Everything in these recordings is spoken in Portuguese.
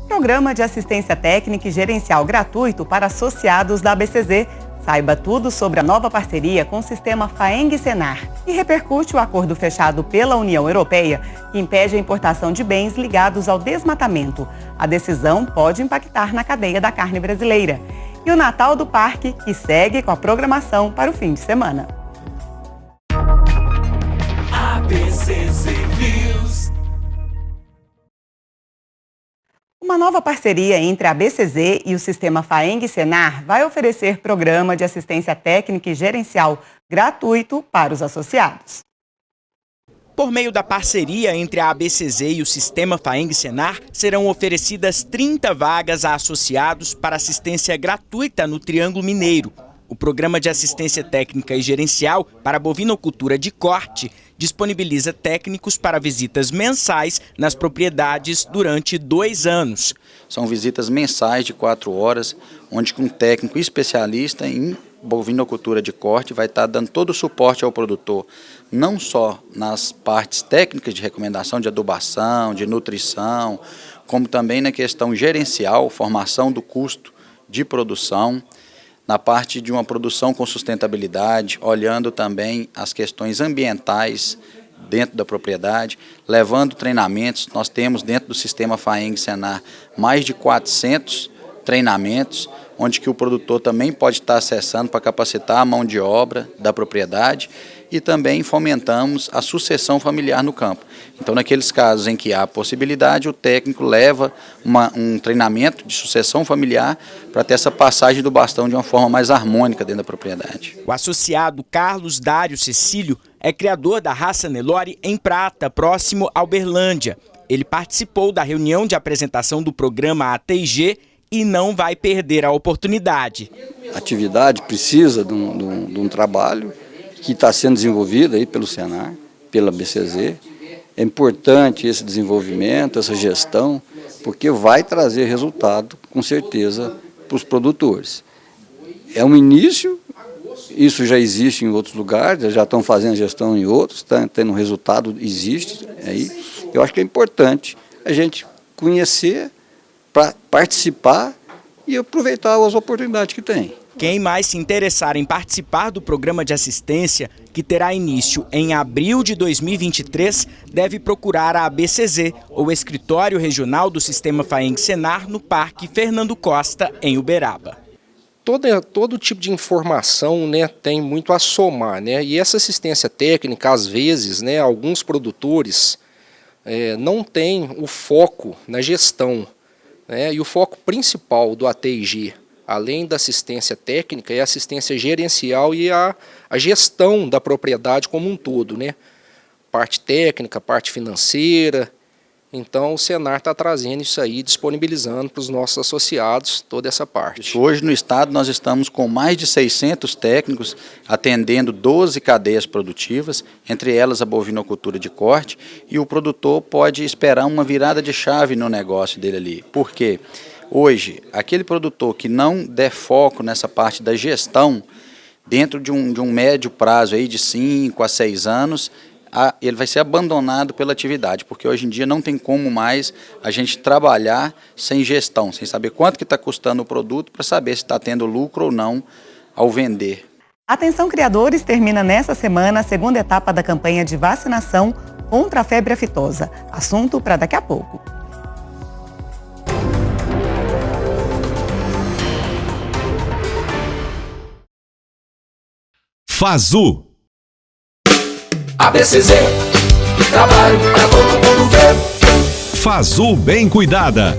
Programa de Assistência Técnica e Gerencial gratuito para associados da ABCZ. Saiba tudo sobre a nova parceria com o sistema FAENG-Senar e repercute o acordo fechado pela União Europeia que impede a importação de bens ligados ao desmatamento. A decisão pode impactar na cadeia da carne brasileira. E o Natal do Parque, que segue com a programação para o fim de semana. ABCZ News. Uma nova parceria entre a ABCZ e o sistema FAENG-Senar vai oferecer programa de assistência técnica e gerencial gratuito para os associados. Por meio da parceria entre a ABCZ e o sistema FAENG-Senar, serão oferecidas 30 vagas a associados para assistência gratuita no Triângulo Mineiro. O Programa de Assistência Técnica e Gerencial para a Bovinocultura de Corte disponibiliza técnicos para visitas mensais nas propriedades durante 2 anos. São visitas mensais de 4 horas, onde um técnico especialista em bovinocultura de corte vai estar dando todo o suporte ao produtor, não só nas partes técnicas de recomendação de adubação, de nutrição, como também na questão gerencial, formação do custo de produção, na parte de uma produção com sustentabilidade, olhando também as questões ambientais dentro da propriedade, levando treinamentos. Nós temos dentro do sistema FAENG-Senar mais de 400 treinamentos, onde que o produtor também pode estar acessando para capacitar a mão de obra da propriedade e também fomentamos a sucessão familiar no campo. Então, naqueles casos em que há possibilidade, o técnico leva um treinamento de sucessão familiar para ter essa passagem do bastão de uma forma mais harmônica dentro da propriedade. O associado Carlos Dário Cecílio é criador da raça Nelore em Prata, próximo a Uberlândia. Ele participou da reunião de apresentação do programa ATG e não vai perder a oportunidade. A atividade precisa de um trabalho que está sendo desenvolvido aí pelo Senar, pela ABCZ. É importante esse desenvolvimento, essa gestão, porque vai trazer resultado, com certeza, para os produtores. É um início, isso já existe em outros lugares, já estão fazendo gestão em outros, está tendo resultado, existe aí. Eu acho que é importante a gente conhecer, para participar e aproveitar as oportunidades que tem. Quem mais se interessar em participar do programa de assistência, que terá início em abril de 2023, deve procurar a ABCZ ou escritório regional do sistema FAENG-Senar no Parque Fernando Costa, em Uberaba. Todo tipo de informação, né, tem muito a somar, né? E essa assistência técnica, às vezes, né, alguns produtores não têm o foco na gestão. E o foco principal do ATG, além da assistência técnica, é a assistência gerencial e a gestão da propriedade como um todo, né? Parte técnica, parte financeira. Então o Senar está trazendo isso aí, disponibilizando para os nossos associados toda essa parte. Hoje no estado nós estamos com mais de 600 técnicos atendendo 12 cadeias produtivas, entre elas a bovinocultura de corte, e o produtor pode esperar uma virada de chave no negócio dele ali. Por quê? Hoje, aquele produtor que não der foco nessa parte da gestão, dentro de um médio prazo aí de 5 a 6 anos, ele vai ser abandonado pela atividade, porque hoje em dia não tem como mais a gente trabalhar sem gestão, sem saber quanto que está custando o produto para saber se está tendo lucro ou não ao vender. Atenção criadores, termina nesta semana a segunda etapa da campanha de vacinação contra a febre aftosa. Assunto para daqui a pouco. Fazu. ABCZ, trabalho para todo mundo ver. Fazu bem cuidada.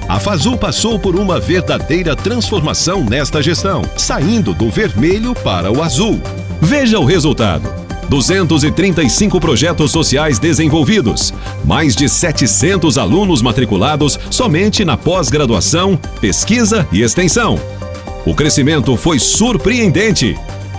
A Fazu passou por uma verdadeira transformação nesta gestão, saindo do vermelho para o azul. Veja o resultado. 235 projetos sociais desenvolvidos, mais de 700 alunos matriculados somente na pós-graduação, pesquisa e extensão. O crescimento foi surpreendente.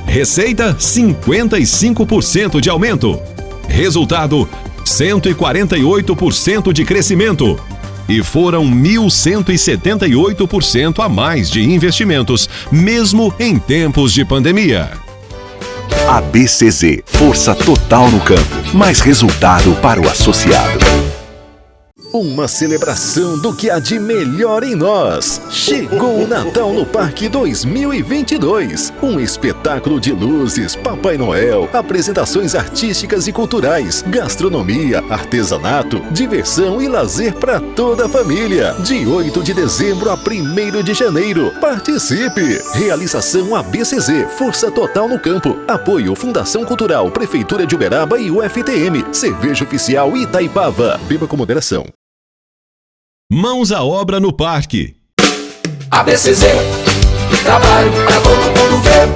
Receita, 55% de aumento. Resultado, 148% de crescimento. E foram 1.178% a mais de investimentos, mesmo em tempos de pandemia. ABCZ, força total no campo, mais resultado para o associado. Uma celebração do que há de melhor em nós. Chegou o Natal no Parque 2022. Um espetáculo de luzes, Papai Noel, apresentações artísticas e culturais, gastronomia, artesanato, diversão e lazer para toda a família. De 8 de dezembro a 1º de janeiro. Participe! Realização ABCZ, Força Total no Campo. Apoio Fundação Cultural, Prefeitura de Uberaba e UFTM. Cerveja Oficial Itaipava. Beba com moderação. Mãos à obra no parque. ABCZ, trabalho pra todo mundo ver.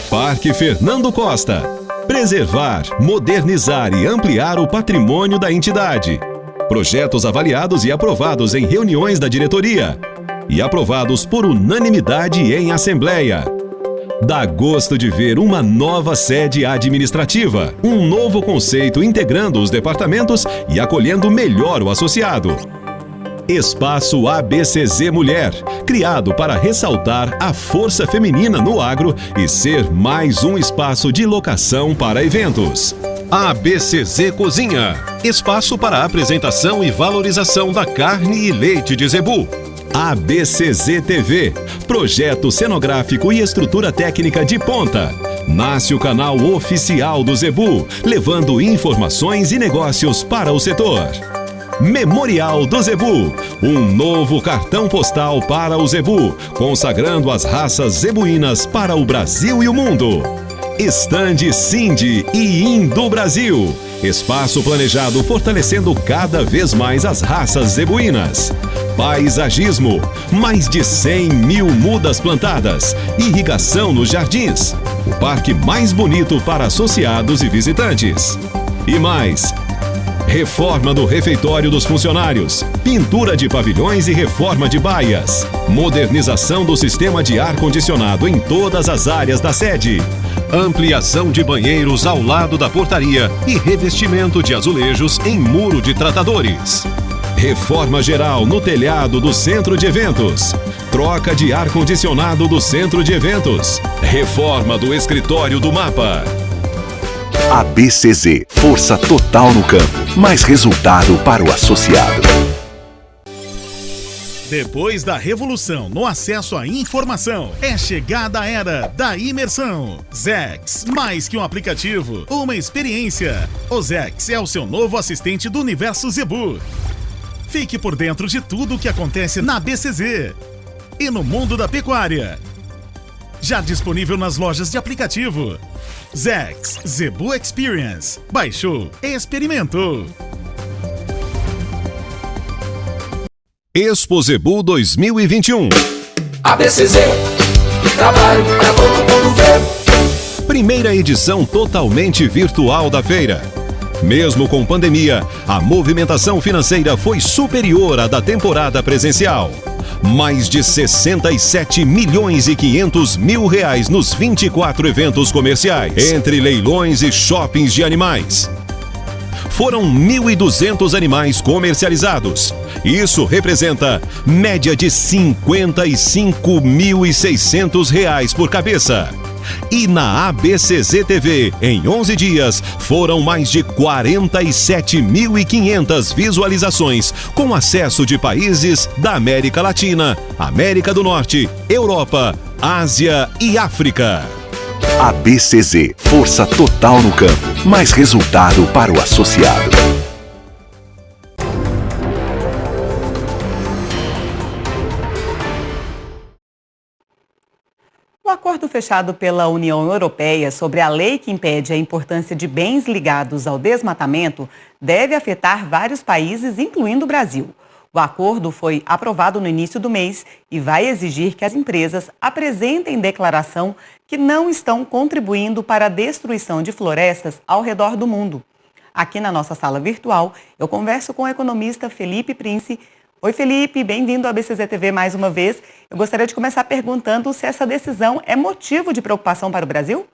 Parque Fernando Costa. Preservar, modernizar e ampliar o patrimônio da entidade. Projetos avaliados e aprovados em reuniões da diretoria. E aprovados por unanimidade em assembleia. Dá gosto de ver uma nova sede administrativa, um novo conceito integrando os departamentos e acolhendo melhor o associado. Espaço ABCZ Mulher, criado para ressaltar a força feminina no agro e ser mais um espaço de locação para eventos. ABCZ Cozinha, espaço para apresentação e valorização da carne e leite de zebu. ABCZ TV, projeto cenográfico e estrutura técnica de ponta. Nasce o canal oficial do zebu, levando informações e negócios para o setor. Memorial do Zebu, um novo cartão postal para o zebu, consagrando as raças zebuínas para o Brasil e o mundo. Estande Cindy e Indo Brasil, espaço planejado fortalecendo cada vez mais as raças zebuínas. Paisagismo, mais de 100 mil mudas plantadas, irrigação nos jardins, o parque mais bonito para associados e visitantes. E mais, reforma do refeitório dos funcionários, pintura de pavilhões e reforma de baias, modernização do sistema de ar-condicionado em todas as áreas da sede, ampliação de banheiros ao lado da portaria e revestimento de azulejos em muro de tratadores. Reforma geral no telhado do centro de eventos. Troca de ar-condicionado do centro de eventos. Reforma do escritório do mapa. ABCZ, força total no campo, mais resultado para o associado. Depois da revolução no acesso à informação, é chegada a era da imersão. Zex, mais que um aplicativo, uma experiência. O Zex é o seu novo assistente do universo Zebu. Fique por dentro de tudo o que acontece na ABCZ e no mundo da pecuária. Já disponível nas lojas de aplicativo. Zex, Zebu Experience. Baixou, experimentou. Expo Zebu 2021. ABCZ, trabalho pra todo mundo ver. Primeira edição totalmente virtual da feira. Mesmo com pandemia, a movimentação financeira foi superior à da temporada presencial. Mais de 67 milhões e 500 mil reais nos 24 eventos comerciais, entre leilões e shoppings de animais. Foram 1.200 animais comercializados. Isso representa média de R$ 55.600 por cabeça. E na ABCZ TV, em 11 dias, foram mais de 47.500 visualizações, com acesso de países da América Latina, América do Norte, Europa, Ásia e África. ABCZ, força total no campo, mais resultado para o associado. O acordo fechado pela União Europeia sobre a lei que impede a importância de bens ligados ao desmatamento deve afetar vários países, incluindo o Brasil. O acordo foi aprovado no início do mês e vai exigir que as empresas apresentem declaração que não estão contribuindo para a destruição de florestas ao redor do mundo. Aqui na nossa sala virtual, eu converso com o economista Felipe Prince. Oi, Felipe, bem-vindo à ABCZ TV mais uma vez. Eu gostaria de começar perguntando se essa decisão é motivo de preocupação para o Brasil?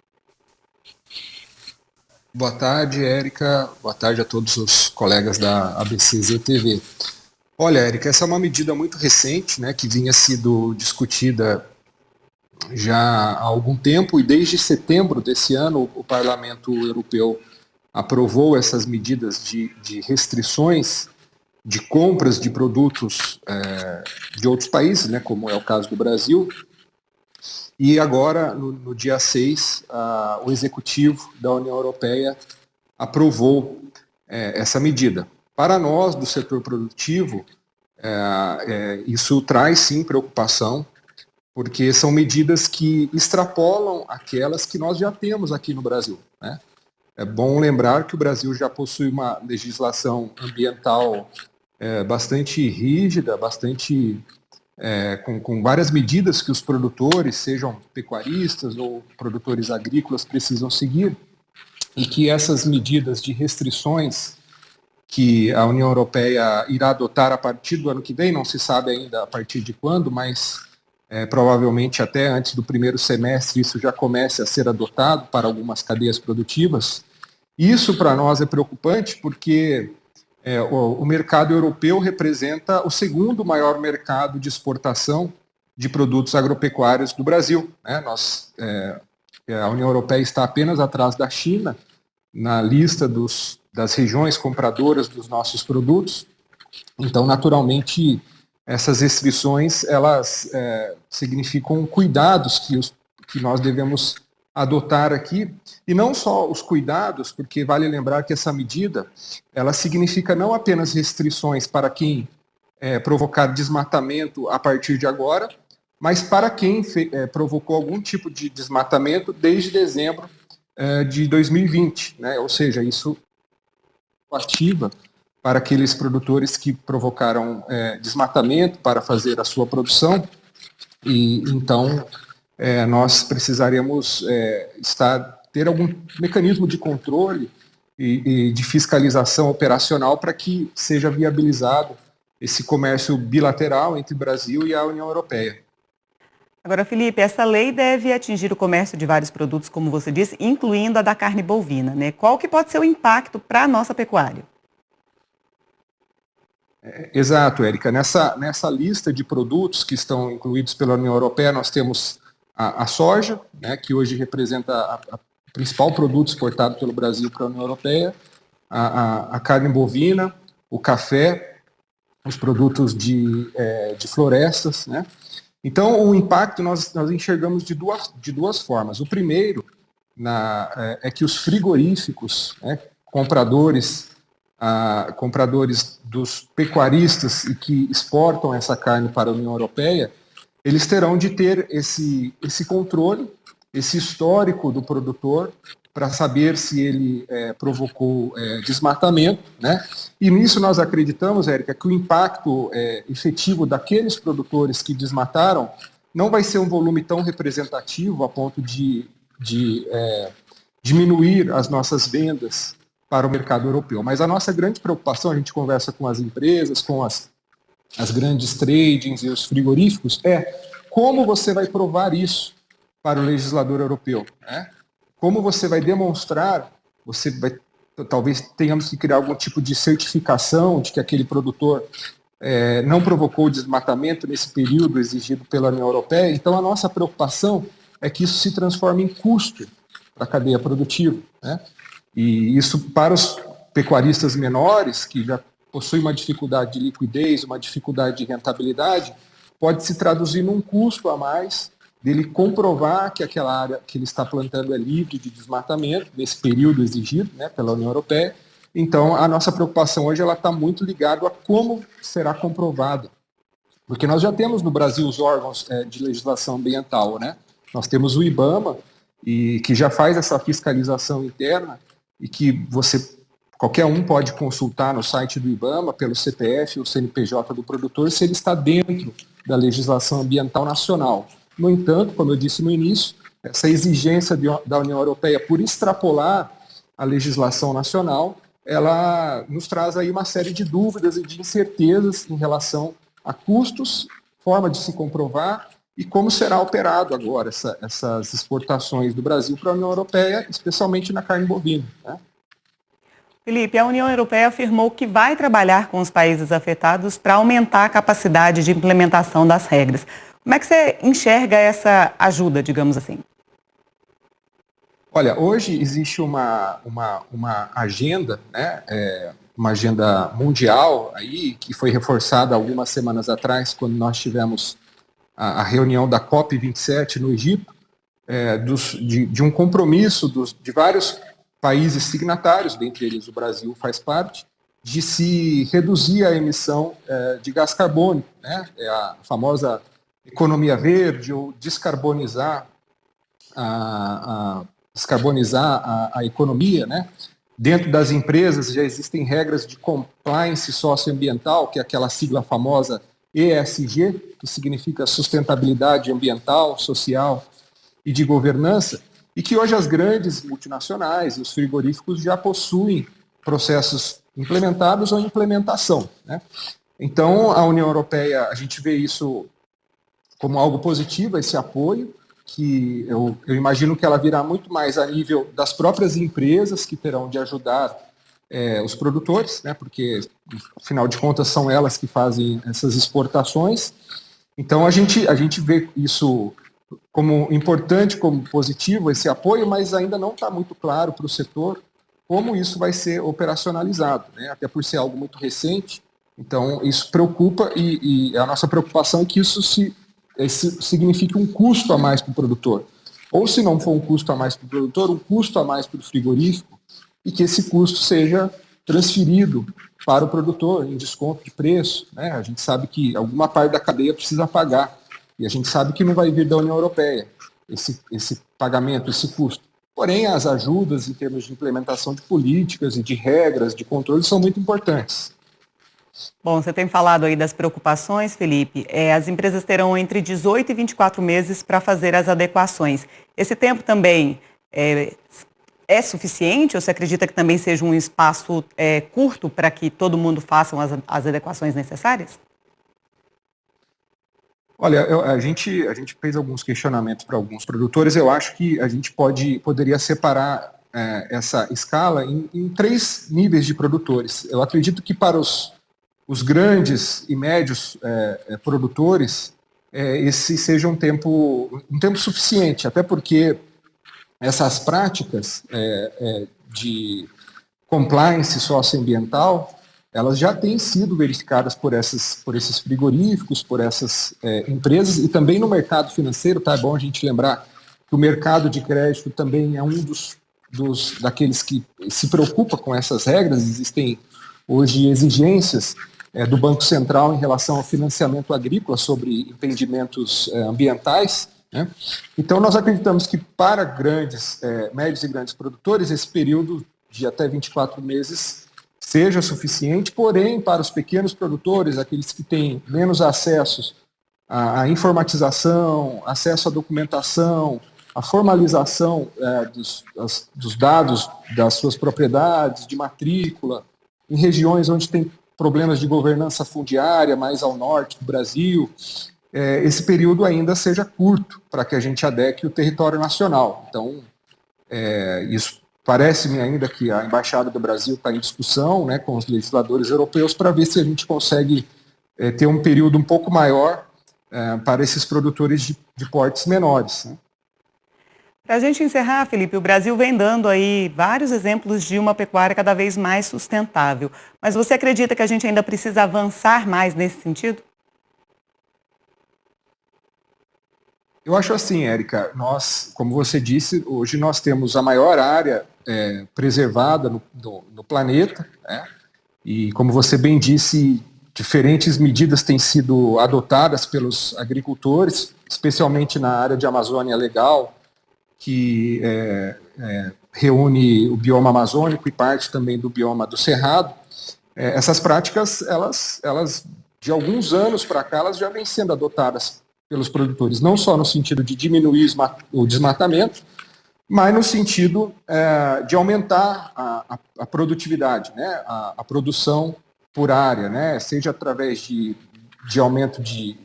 Boa tarde, Érica. Boa tarde a todos os colegas da ABCZ TV. Olha, Érica, essa é uma medida muito recente, né, que vinha sido discutida já há algum tempo, e desde setembro desse ano o Parlamento Europeu aprovou essas medidas de restrições de compras de produtos de outros países, né, como é o caso do Brasil. E agora, no dia 6, o Executivo da União Europeia aprovou essa medida. Para nós, do setor produtivo, isso traz sim preocupação, porque são medidas que extrapolam aquelas que nós já temos aqui no Brasil, né? É bom lembrar que o Brasil já possui uma legislação ambiental bastante rígida, com várias medidas que os produtores, sejam pecuaristas ou produtores agrícolas, precisam seguir, e que essas medidas de restrições que a União Europeia irá adotar a partir do ano que vem, não se sabe ainda a partir de quando, mas provavelmente até antes do primeiro semestre isso já comece a ser adotado para algumas cadeias produtivas. Isso para nós é preocupante porque o mercado europeu representa o segundo maior mercado de exportação de produtos agropecuários do Brasil, né? A União Europeia está apenas atrás da China na lista das regiões compradoras dos nossos produtos. Então, naturalmente, essas restrições elas significam cuidados que nós devemos adotar aqui, e não só os cuidados, porque vale lembrar que essa medida ela significa não apenas restrições para quem provocar desmatamento a partir de agora, mas para quem provocou algum tipo de desmatamento desde dezembro de 2020, né? Ou seja, isso ativa para aqueles produtores que provocaram desmatamento para fazer a sua produção, e então nós precisaremos ter algum mecanismo de controle e de fiscalização operacional para que seja viabilizado esse comércio bilateral entre o Brasil e a União Europeia. Agora, Felipe, essa lei deve atingir o comércio de vários produtos, como você disse, incluindo a da carne bovina, né? Qual que pode ser o impacto para a nossa pecuária? Exato, Érica. Nessa lista de produtos que estão incluídos pela União Europeia, nós temos a soja, né, que hoje representa o principal produto exportado pelo Brasil para a União Europeia, a carne bovina, o café, os produtos de florestas, né? Então, o impacto nós enxergamos de duas formas. O primeiro é que os frigoríficos, né, compradores dos pecuaristas e que exportam essa carne para a União Europeia, eles terão de ter esse controle, esse histórico do produtor, para saber se ele provocou desmatamento, né? E nisso nós acreditamos, Érica, que o impacto efetivo daqueles produtores que desmataram não vai ser um volume tão representativo a ponto de diminuir as nossas vendas para o mercado europeu. Mas a nossa grande preocupação, a gente conversa com as empresas, com as grandes tradings e os frigoríficos, como você vai provar isso para o legislador europeu, né? Como você vai demonstrar, talvez tenhamos que criar algum tipo de certificação de que aquele produtor não provocou desmatamento nesse período exigido pela União Europeia. Então, a nossa preocupação é que isso se transforme em custo para a cadeia produtiva, né? E isso, para os pecuaristas menores, que já possuem uma dificuldade de liquidez, uma dificuldade de rentabilidade, pode se traduzir num custo a mais dele comprovar que aquela área que ele está plantando é livre de desmatamento, nesse período exigido, né, pela União Europeia. Então, a nossa preocupação hoje está muito ligada a como será comprovada. Porque nós já temos no Brasil os órgãos de legislação ambiental, né? Nós temos o IBAMA, que já faz essa fiscalização interna, e que qualquer um pode consultar no site do IBAMA, pelo CPF ou CNPJ do produtor, se ele está dentro da legislação ambiental nacional. No entanto, como eu disse no início, essa exigência da União Europeia por extrapolar a legislação nacional, ela nos traz aí uma série de dúvidas e de incertezas em relação a custos, forma de se comprovar e como será operado agora essas exportações do Brasil para a União Europeia, especialmente na carne bovina, né? Felipe, a União Europeia afirmou que vai trabalhar com os países afetados para aumentar a capacidade de implementação das regras. Como é que você enxerga essa ajuda, digamos assim? Olha, hoje existe uma agenda, né, uma agenda mundial aí, que foi reforçada algumas semanas atrás, quando nós tivemos a reunião da COP27 no Egito, de um compromisso de vários países signatários, dentre eles o Brasil faz parte, de se reduzir a emissão de gás carbônico, né? É a famosa economia verde, ou descarbonizar a economia, né? Dentro das empresas já existem regras de compliance socioambiental, que é aquela sigla famosa ESG, que significa sustentabilidade ambiental, social e de governança, e que hoje as grandes multinacionais e os frigoríficos já possuem processos implementados ou em implementação, né? Então, a União Europeia, a gente vê isso como algo positivo, esse apoio, que eu imagino que ela virá muito mais a nível das próprias empresas que terão de ajudar os produtores, né, porque, afinal de contas, são elas que fazem essas exportações. Então, a gente vê isso como importante, como positivo, esse apoio, mas ainda não está muito claro para o setor como isso vai ser operacionalizado, né, até por ser algo muito recente. Então, isso preocupa e a nossa preocupação é que isso signifique um custo a mais para o produtor. Ou, se não for um custo a mais para o produtor, um custo a mais para o frigorífico, e que esse custo seja transferido para o produtor em desconto de preço, né? A gente sabe que alguma parte da cadeia precisa pagar, e a gente sabe que não vai vir da União Europeia esse pagamento, esse custo. Porém, as ajudas em termos de implementação de políticas e de regras, de controle, são muito importantes. Bom, você tem falado aí das preocupações, Felipe. As empresas terão entre 18 e 24 meses para fazer as adequações. Esse tempo também é suficiente ou você acredita que também seja um espaço curto para que todo mundo faça as adequações necessárias? Olha, a gente fez alguns questionamentos para alguns produtores. Eu acho que a gente poderia separar essa escala em 3 níveis de produtores. Eu acredito que para os grandes e médios produtores, esse seja um tempo suficiente, até porque essas práticas de compliance socioambiental, elas já têm sido verificadas por esses frigoríficos, por essas empresas, e também no mercado financeiro. Tá? É bom a gente lembrar que o mercado de crédito também é um daqueles que se preocupa com essas regras. Existem hoje exigências do Banco Central em relação ao financiamento agrícola sobre empreendimentos ambientais, né? Então, nós acreditamos que para médios e grandes produtores, esse período de até 24 meses seja suficiente, porém, para os pequenos produtores, aqueles que têm menos acessos à informatização, acesso à documentação, à formalização dos dados das suas propriedades, de matrícula, em regiões onde tem problemas de governança fundiária, mais ao norte do Brasil, esse período ainda seja curto para que a gente adeque o território nacional. Então, isso parece-me ainda que a Embaixada do Brasil está em discussão, né, com os legisladores europeus para ver se a gente consegue ter um período um pouco maior para esses produtores de portes menores, né? Para a gente encerrar, Felipe, o Brasil vem dando aí vários exemplos de uma pecuária cada vez mais sustentável. Mas você acredita que a gente ainda precisa avançar mais nesse sentido? Eu acho assim, Érica, nós, como você disse, hoje nós temos a maior área preservada no planeta, né? E como você bem disse, diferentes medidas têm sido adotadas pelos agricultores, especialmente na área de Amazônia Legal, que reúne o bioma amazônico e parte também do bioma do Cerrado. Essas práticas, elas de alguns anos para cá, elas já vêm sendo adotadas pelos produtores, não só no sentido de diminuir o desmatamento, mas no sentido de aumentar a produtividade, né, a produção por área, né, seja através de aumento de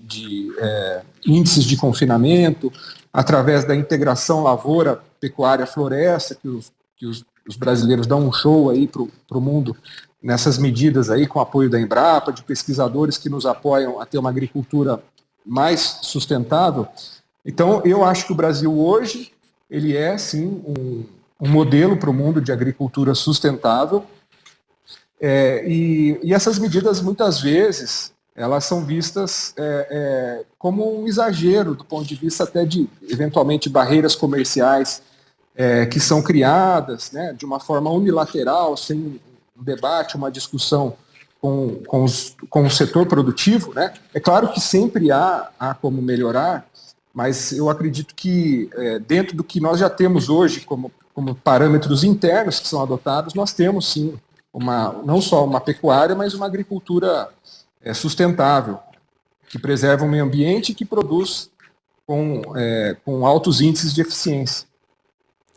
índices de confinamento, através da integração lavoura, pecuária, floresta, que os brasileiros dão um show aí para o mundo nessas medidas aí, com apoio da Embrapa, de pesquisadores que nos apoiam a ter uma agricultura mais sustentável. Então, eu acho que o Brasil hoje, ele é, sim, um modelo para o mundo de agricultura sustentável. E essas medidas, muitas vezes, elas são vistas como um exagero do ponto de vista até de, eventualmente, barreiras comerciais que são criadas, né, de uma forma unilateral, sem um debate, uma discussão com o setor produtivo, né? É claro que sempre há como melhorar, mas eu acredito que dentro do que nós já temos hoje como parâmetros internos que são adotados, nós temos sim não só uma pecuária, mas uma agricultura sustentável, que preserva o meio ambiente e que produz com altos índices de eficiência.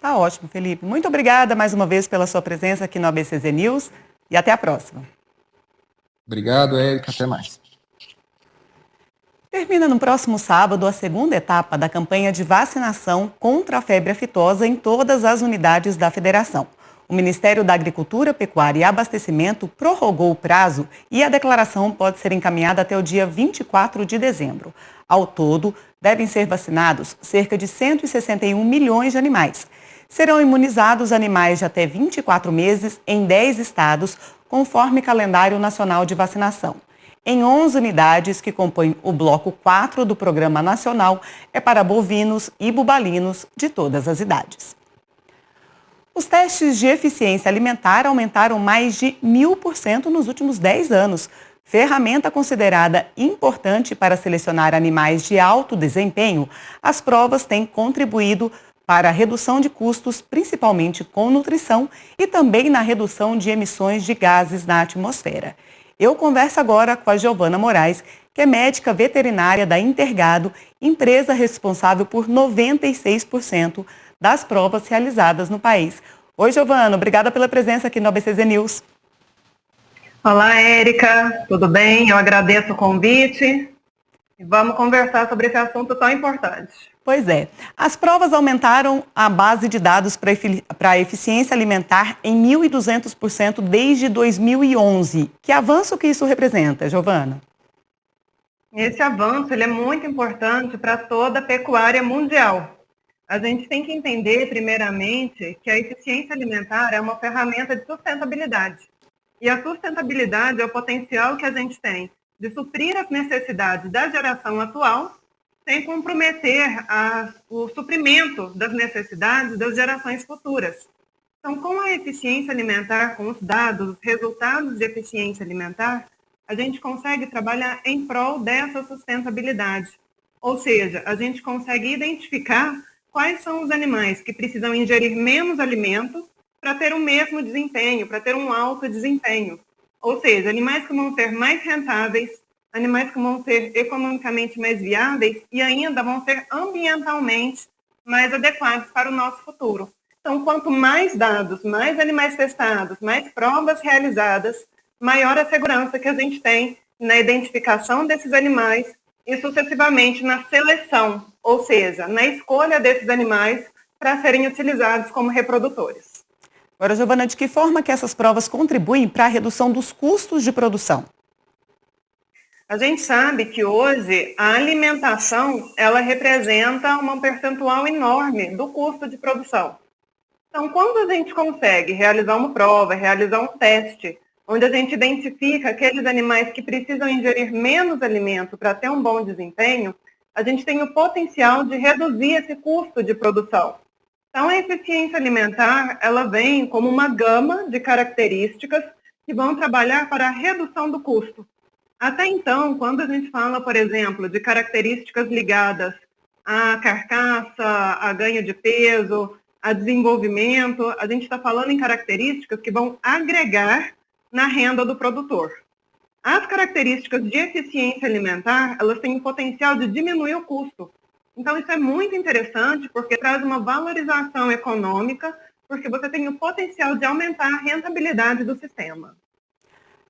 Tá ótimo, Felipe. Muito obrigada mais uma vez pela sua presença aqui no ABCZ News e até a próxima. Obrigado, Érica. Até mais. Termina no próximo sábado a segunda etapa da campanha de vacinação contra a febre aftosa em todas as unidades da federação. O Ministério da Agricultura, Pecuária e Abastecimento prorrogou o prazo e a declaração pode ser encaminhada até o dia 24 de dezembro. Ao todo, devem ser vacinados cerca de 161 milhões de animais. Serão imunizados animais de até 24 meses em 10 estados, conforme calendário nacional de vacinação. Em 11 unidades que compõem o bloco 4 do Programa Nacional, é para bovinos e bubalinos de todas as idades. Os testes de eficiência alimentar aumentaram mais de 1000% nos últimos 10 anos. Ferramenta considerada importante para selecionar animais de alto desempenho, as provas têm contribuído para a redução de custos, principalmente com nutrição, e também na redução de emissões de gases na atmosfera. Eu converso agora com a Giovana Moraes, que é médica veterinária da Intergado, empresa responsável por 96% das provas realizadas no país. Oi, Giovana, obrigada pela presença aqui no ABCZ News. Olá, Érica, tudo bem? Eu agradeço o convite e vamos conversar sobre esse assunto tão importante. Pois é, as provas aumentaram a base de dados para a eficiência alimentar em 1.200% desde 2011. Que avanço que isso representa, Giovana? Esse avanço ele é muito importante para toda a pecuária mundial. A gente tem que entender, primeiramente, que a eficiência alimentar é uma ferramenta de sustentabilidade. E a sustentabilidade é o potencial que a gente tem de suprir as necessidades da geração atual, sem comprometer o suprimento das necessidades das gerações futuras. Então, com a eficiência alimentar, com os dados, os resultados de eficiência alimentar, a gente consegue trabalhar em prol dessa sustentabilidade. Ou seja, a gente consegue identificar quais são os animais que precisam ingerir menos alimento para ter o mesmo desempenho, para ter um alto desempenho. Ou seja, animais que vão ser mais rentáveis, animais que vão ser economicamente mais viáveis e ainda vão ser ambientalmente mais adequados para o nosso futuro. Então, quanto mais dados, mais animais testados, mais provas realizadas, maior a segurança que a gente tem na identificação desses animais e sucessivamente na seleção, ou seja, na escolha desses animais para serem utilizados como reprodutores. Agora, Giovana, de que forma que essas provas contribuem para a redução dos custos de produção? A gente sabe que hoje a alimentação ela representa um percentual enorme do custo de produção. Então, quando a gente consegue realizar uma prova, realizar um teste, onde a gente identifica aqueles animais que precisam ingerir menos alimento para ter um bom desempenho, a gente tem o potencial de reduzir esse custo de produção. Então, a eficiência alimentar, ela vem como uma gama de características que vão trabalhar para a redução do custo. Até então, quando a gente fala, por exemplo, de características ligadas à carcaça, a ganho de peso, a desenvolvimento, a gente está falando em características que vão agregar na renda do produtor. As características de eficiência alimentar, elas têm o potencial de diminuir o custo. Então, isso é muito interessante porque traz uma valorização econômica, porque você tem o potencial de aumentar a rentabilidade do sistema.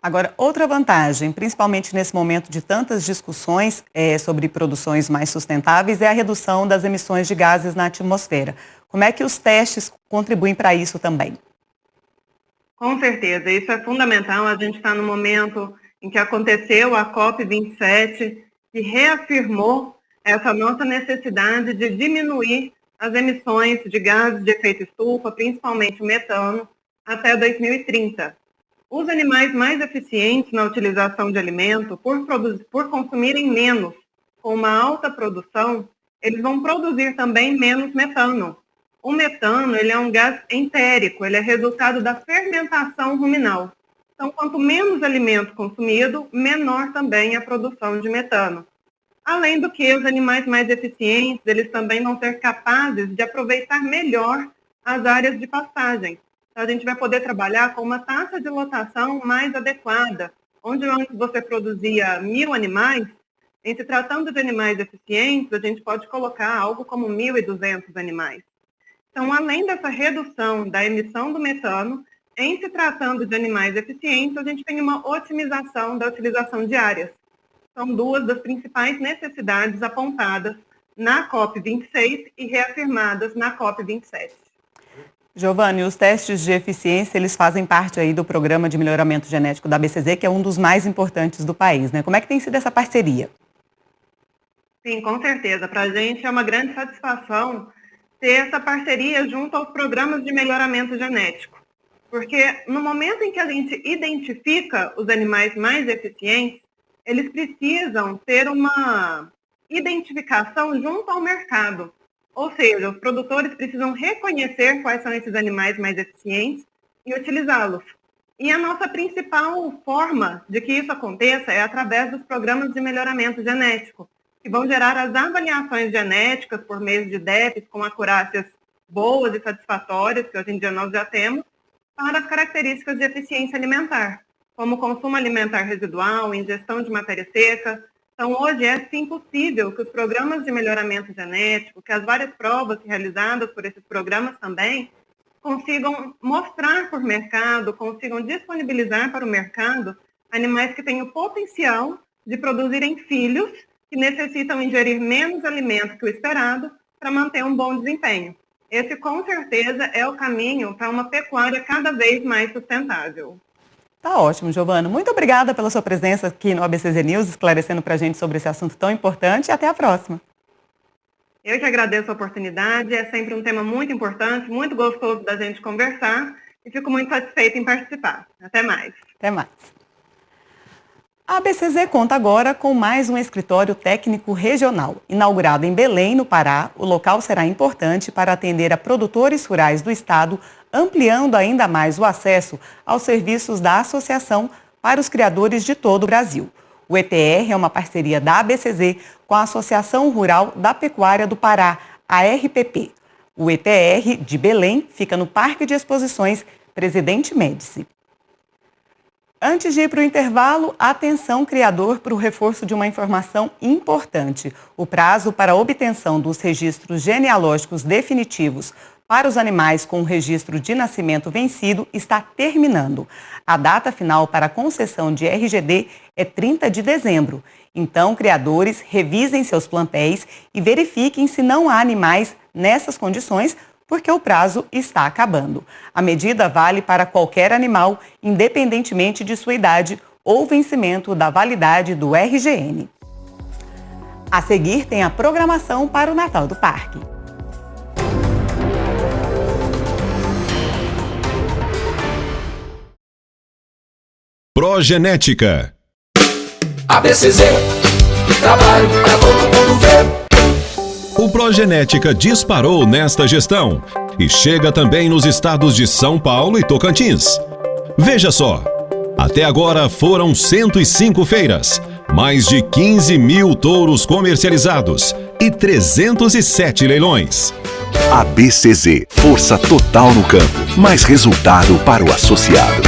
Agora, outra vantagem, principalmente nesse momento de tantas discussões sobre produções mais sustentáveis, é a redução das emissões de gases na atmosfera. Como é que os testes contribuem para isso também? Com certeza, isso é fundamental. A gente está no momento em que aconteceu a COP27, que reafirmou essa nossa necessidade de diminuir as emissões de gases de efeito estufa, principalmente o metano, até 2030. Os animais mais eficientes na utilização de alimento, por consumirem menos, com uma alta produção, eles vão produzir também menos metano. O metano, ele é um gás entérico, ele é resultado da fermentação ruminal. Então, quanto menos alimento consumido, menor também a produção de metano. Além do que, os animais mais eficientes, eles também vão ser capazes de aproveitar melhor as áreas de pastagem. Então, a gente vai poder trabalhar com uma taxa de lotação mais adequada, onde antes você produzia 1.000 animais, em se tratando de animais eficientes, a gente pode colocar algo como 1.200 animais. Então, além dessa redução da emissão do metano, em se tratando de animais eficientes, a gente tem uma otimização da utilização de áreas. São duas das principais necessidades apontadas na COP26 e reafirmadas na COP27. Giovanni, os testes de eficiência, eles fazem parte aí do programa de melhoramento genético da ABCZ, que é um dos mais importantes do país, né? Como é que tem sido essa parceria? Sim, com certeza. Para a gente é uma grande satisfação ter essa parceria junto aos programas de melhoramento genético. Porque no momento em que a gente identifica os animais mais eficientes, eles precisam ter uma identificação junto ao mercado. Ou seja, os produtores precisam reconhecer quais são esses animais mais eficientes e utilizá-los. E a nossa principal forma de que isso aconteça é através dos programas de melhoramento genético, que vão gerar as avaliações genéticas por meio de DEPs com acurácias boas e satisfatórias, que hoje em dia nós já temos, para as características de eficiência alimentar, como consumo alimentar residual, ingestão de matéria seca. Então, hoje é sim possível que os programas de melhoramento genético, que as várias provas realizadas por esses programas também, consigam mostrar para o mercado, consigam disponibilizar para o mercado animais que têm o potencial de produzirem filhos que necessitam ingerir menos alimento que o esperado para manter um bom desempenho. Esse, com certeza, é o caminho para uma pecuária cada vez mais sustentável. Tá ótimo, Giovana. Muito obrigada pela sua presença aqui no ABCZ News, esclarecendo para a gente sobre esse assunto tão importante, e até a próxima. Eu que agradeço a oportunidade, é sempre um tema muito importante, muito gostoso da gente conversar, e fico muito satisfeita em participar. Até mais. Até mais. A ABCZ conta agora com mais um escritório técnico regional. Inaugurado em Belém, no Pará, o local será importante para atender a produtores rurais do estado, ampliando ainda mais o acesso aos serviços da associação para os criadores de todo o Brasil. O ETR é uma parceria da ABCZ com a Associação Rural da Pecuária do Pará, a RPP. O ETR de Belém fica no Parque de Exposições Presidente Médici. Antes de ir para o intervalo, atenção criador para o reforço de uma informação importante. O prazo para a obtenção dos registros genealógicos definitivos para os animais com o registro de nascimento vencido está terminando. A data final para a concessão de RGD é 30 de dezembro. Então, criadores, revisem seus plantéis e verifiquem se não há animais nessas condições, porque o prazo está acabando. A medida vale para qualquer animal, independentemente de sua idade ou vencimento da validade do RGN. A seguir tem a programação para o Natal do Parque. Progenética. ABCZ, trabalho para todo mundo ver. O Progenética disparou nesta gestão e chega também nos estados de São Paulo e Tocantins. Veja só, até agora foram 105 feiras, mais de 15 mil touros comercializados e 307 leilões. ABCZ, força total no campo, mais resultado para o associado.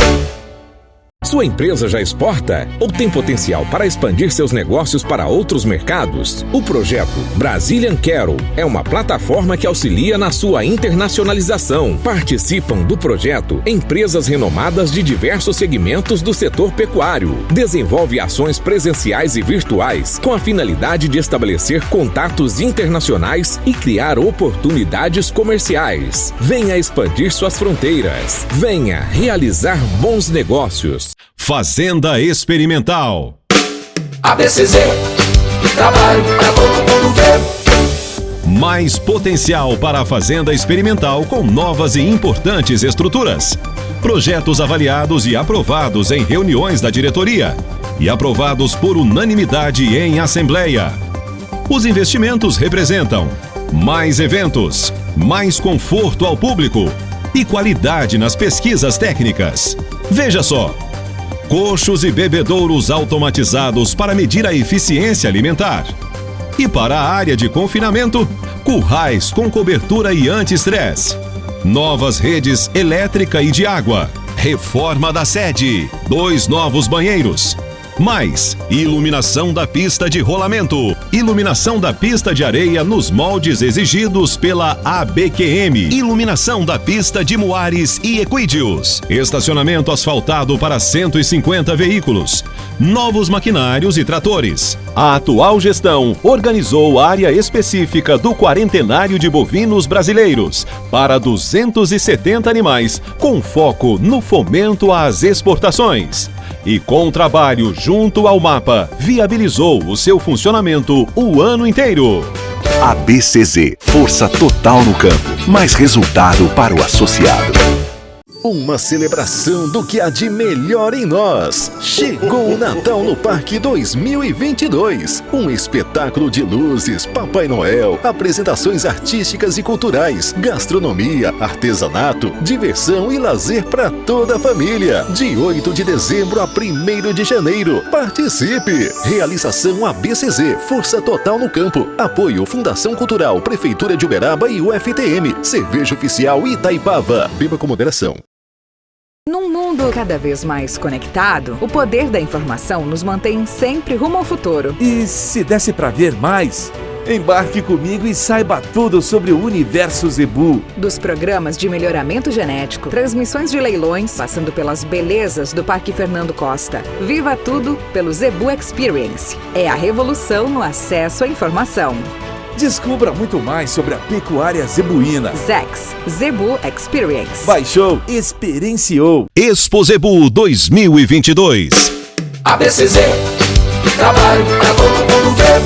Sua empresa já exporta ou tem potencial para expandir seus negócios para outros mercados? O projeto Brazilian Cattle é uma plataforma que auxilia na sua internacionalização. Participam do projeto empresas renomadas de diversos segmentos do setor pecuário. Desenvolve ações presenciais e virtuais com a finalidade de estabelecer contatos internacionais e criar oportunidades comerciais. Venha expandir suas fronteiras. Venha realizar bons negócios. Fazenda Experimental. ABCZ, trabalho para todo mundo ver. Mais potencial para a fazenda experimental com novas e importantes estruturas. Projetos avaliados e aprovados em reuniões da diretoria e aprovados por unanimidade em assembleia. Os investimentos representam mais eventos, mais conforto ao público e qualidade nas pesquisas técnicas. Veja só: coxos e bebedouros automatizados para medir a eficiência alimentar. E para a área de confinamento, currais com cobertura e anti-estresse. Novas redes elétrica e de água. Reforma da sede. 2 novos banheiros. Mais iluminação da pista de rolamento, iluminação da pista de areia nos moldes exigidos pela ABQM, iluminação da pista de Muares e Equídeos, estacionamento asfaltado para 150 veículos, novos maquinários e tratores. A atual gestão organizou área específica do quarentenário de bovinos brasileiros para 270 animais, com foco no fomento às exportações. E com trabalho junto ao MAPA, viabilizou o seu funcionamento o ano inteiro. ABCZ, força total no campo, mais resultado para o associado. Uma celebração do que há de melhor em nós. Chegou o Natal no Parque 2022. Um espetáculo de luzes, Papai Noel, apresentações artísticas e culturais, gastronomia, artesanato, diversão e lazer para toda a família. De 8 de dezembro a 1º de janeiro. Participe! Realização ABCZ, força total no campo. Apoio Fundação Cultural, Prefeitura de Uberaba e UFTM. Cerveja Oficial Itaipava. Beba com moderação. Num mundo cada vez mais conectado, o poder da informação nos mantém sempre rumo ao futuro. E se desse para ver mais? Embarque comigo e saiba tudo sobre o universo Zebu. Dos programas de melhoramento genético, transmissões de leilões, passando pelas belezas do Parque Fernando Costa. Viva tudo pelo Zebu Experience. É a revolução no acesso à informação. Descubra muito mais sobre a pecuária zebuína. ZEX, Zebu Experience. Baixou, experienciou. Expo Zebu 2022. ABCZ, trabalho para todo mundo ver.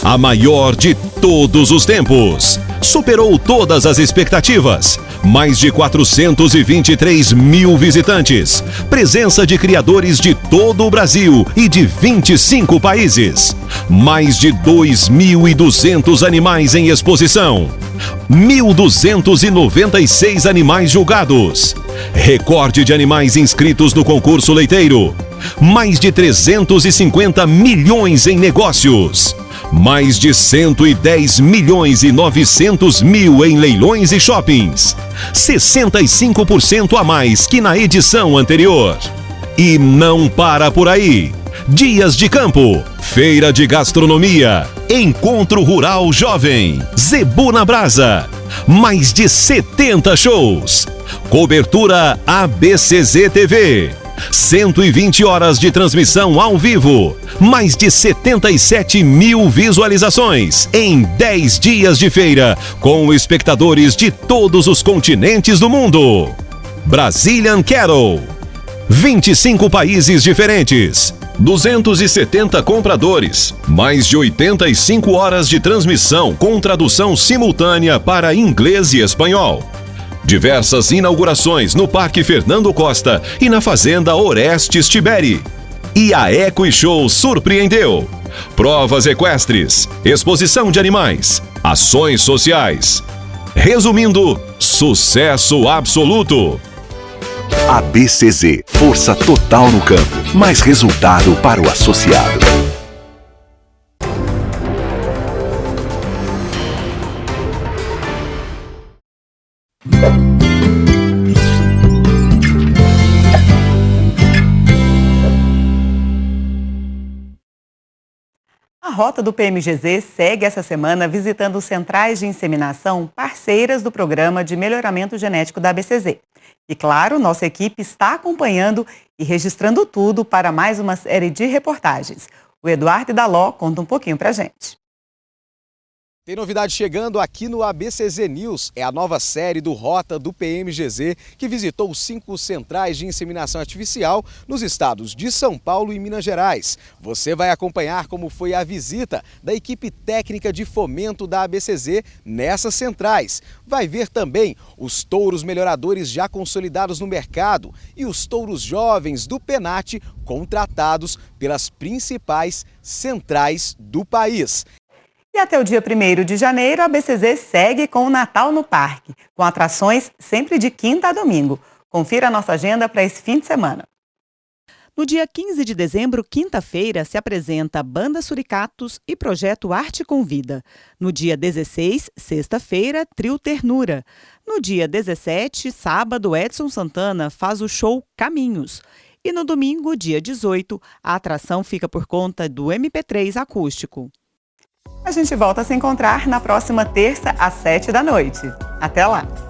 A maior de todos os tempos. Superou todas as expectativas. Mais de 423 mil visitantes. Presença de criadores de todo o Brasil e de 25 países. Mais de 2.200 animais em exposição. 1.296 animais julgados. Recorde de animais inscritos no concurso leiteiro. Mais de 350 milhões em negócios. Mais de 110 milhões e 900 mil em leilões e shoppings. 65% a mais que na edição anterior. E não para por aí. Dias de campo, feira de gastronomia, encontro rural jovem, Zebu na Brasa. Mais de 70 shows. Cobertura ABCZ TV. 120 horas de transmissão ao vivo. Mais de 77 mil visualizações em 10 dias de feira, com espectadores de todos os continentes do mundo. Brazilian Cattle. 25 países diferentes. 270 compradores. Mais de 85 horas de transmissão com tradução simultânea para inglês e espanhol. Diversas inaugurações no Parque Fernando Costa e na Fazenda Orestes Tiberi. E a Equi Show surpreendeu. Provas equestres, exposição de animais, ações sociais. Resumindo, sucesso absoluto. ABCZ, força total no campo, mais resultado para o associado. A rota do PMGZ segue essa semana visitando centrais de inseminação parceiras do Programa de Melhoramento Genético da ABCZ. E claro, nossa equipe está acompanhando e registrando tudo para mais uma série de reportagens. O Eduardo Daló conta um pouquinho pra gente. Tem novidade chegando aqui no ABCZ News. É a nova série do Rota do PMGZ, que visitou os 5 centrais de inseminação artificial nos estados de São Paulo e Minas Gerais. Você vai acompanhar como foi a visita da equipe técnica de fomento da ABCZ nessas centrais. Vai ver também os touros melhoradores já consolidados no mercado e os touros jovens do Penat contratados pelas principais centrais do país. E até o dia 1º de janeiro, a ABCZ segue com o Natal no Parque, com atrações sempre de quinta a domingo. Confira a nossa agenda para esse fim de semana. No dia 15 de dezembro, quinta-feira, se apresenta Banda Suricatos e Projeto Arte com Vida. No dia 16, sexta-feira, Trio Ternura. No dia 17, sábado, Edson Santana faz o show Caminhos. E no domingo, dia 18, a atração fica por conta do MP3 acústico. A gente volta a se encontrar na próxima terça, às 7 da noite. Até lá!